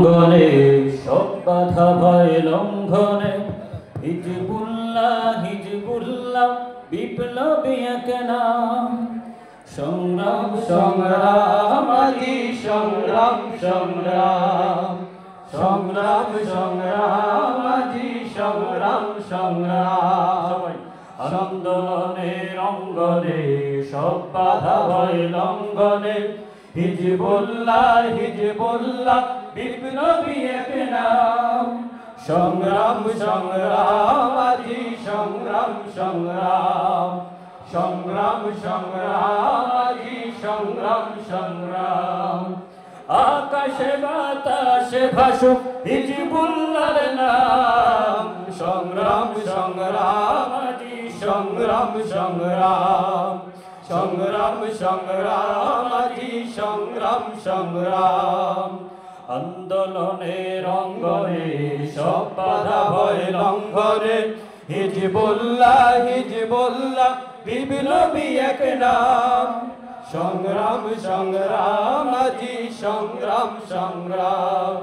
অঙ্গনে সব বাধা ভয় লঙ্ঘনে হিজবুল্লাহ হিজবুল্লাহ বিপ্লবী এক নাম সংগ্রাম সংগ্রাম আজি সংগ্রাম সংগ্রাম সংগ্রাম সংগ্রাম আজি সংগ্রাম সংগ্রাম আন্দোলনের অঙ্গনে সব বাধা ভয় লঙ্ঘনে হিজবুল্লাহ হিজবুল্লাহ বিপ্লবী এক নাম সংগ্রাম সংগ্রাম আজি সংগ্রাম সংগ্রাম সংগ্রাম সংগ্রাম আজি সংগ্রাম সংগ্রাম আকাশে বাতাসে ভাসুক হিজবুল্লাহর নাম সংগ্রাম সংগ্রাম আজি সংগ্রাম সংগ্রাম সংগ্রাম সংগ্রাম আজি সংগ্রাম সংগ্রাম আন্দোলনের অঙ্গনে সব বাধা ভয় লঙ্ঘনে হিজবুল্লাহ হিজবুল্লাহ বিপ্লবী এক নাম সংগ্রাম সংগ্রাম আজি সংগ্রাম সংগ্রাম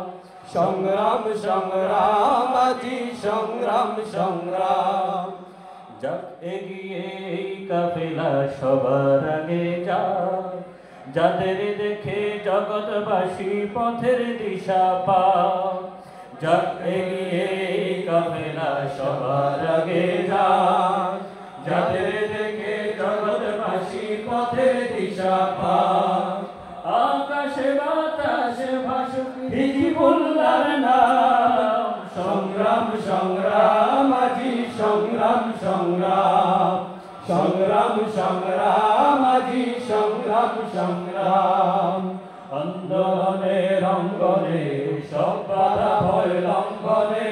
সংগ্রাম সংগ্রাম আজি সংগ্রাম সংগ্রাম যাক এগিয়ে এই কাফেলা সবার আগে যায় যাদের দেখে জগৎবাসী পথের দিশা পায় যাক এগিয়ে এই কাফেলা সবার আগে যায় যাদের দেখে জগৎবাসী পথের দিশা পায় আকাশে বাতাসে ভাসুক হিজবুল্লাহর নাম সংগ্রাম সংগ্রাম আজি সংগ্রাম সংগ্রাম সংগ্রাম সংগ্রাম আজি সংগ্রাম সংগ্রাম আন্দোলনের অঙ্গনে সব বাধা ভয় লঙ্ঘনে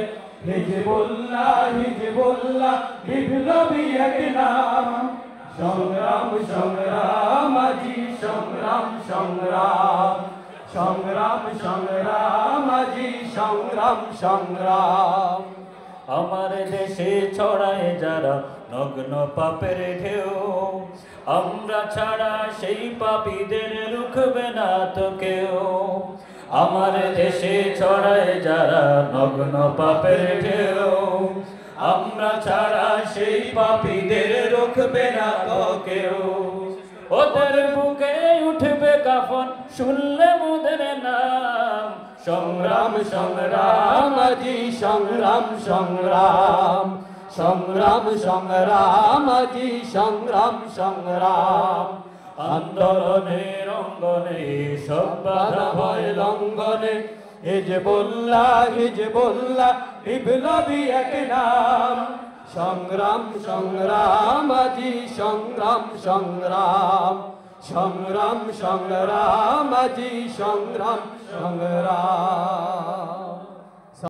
হিজবুল্লাহ হিজবুল্লাহ বিপ্লবী এক নাম সংগ্রাম সংগ্রাম আজি সংগ্রাম সংগ্রাম সংগ্রাম সংগ্রাম আজি সংগ্রাম সংগ্রাম আমার দেশে ছড়ায় যারা নগ্ন পাপের ঢেউ আমরা ছাড়া সেই পাপীদের রুখবে না তো কেউ আমার দেশে ছড়ায় যারা নগ্ন পাপের ঢেউ আমরা ছাড়া সেই পাপীদের রুখবে না তো কেউ ওদের বুকে উঠবে কাফন শুনলে মোদের নাম সংগ্রাম সংগ্রাম আজি সংগ্রাম সংগ্রাম সংগ্রাম সংগ্রাম আজি সংগ্রাম সংগ্রাম আন্দোলনের অঙ্গনে সব বাধা ভয় লঙ্ঘনে হিজবুল্লাহ হিজবুল্লাহ বিপ্লবী এক নাম সংগ্রাম সংগ্রাম আজি সংগ্রাম সংগ্রাম সংগ্রাম সংগ্রাম আজি সংগ্রাম সংগ্রাম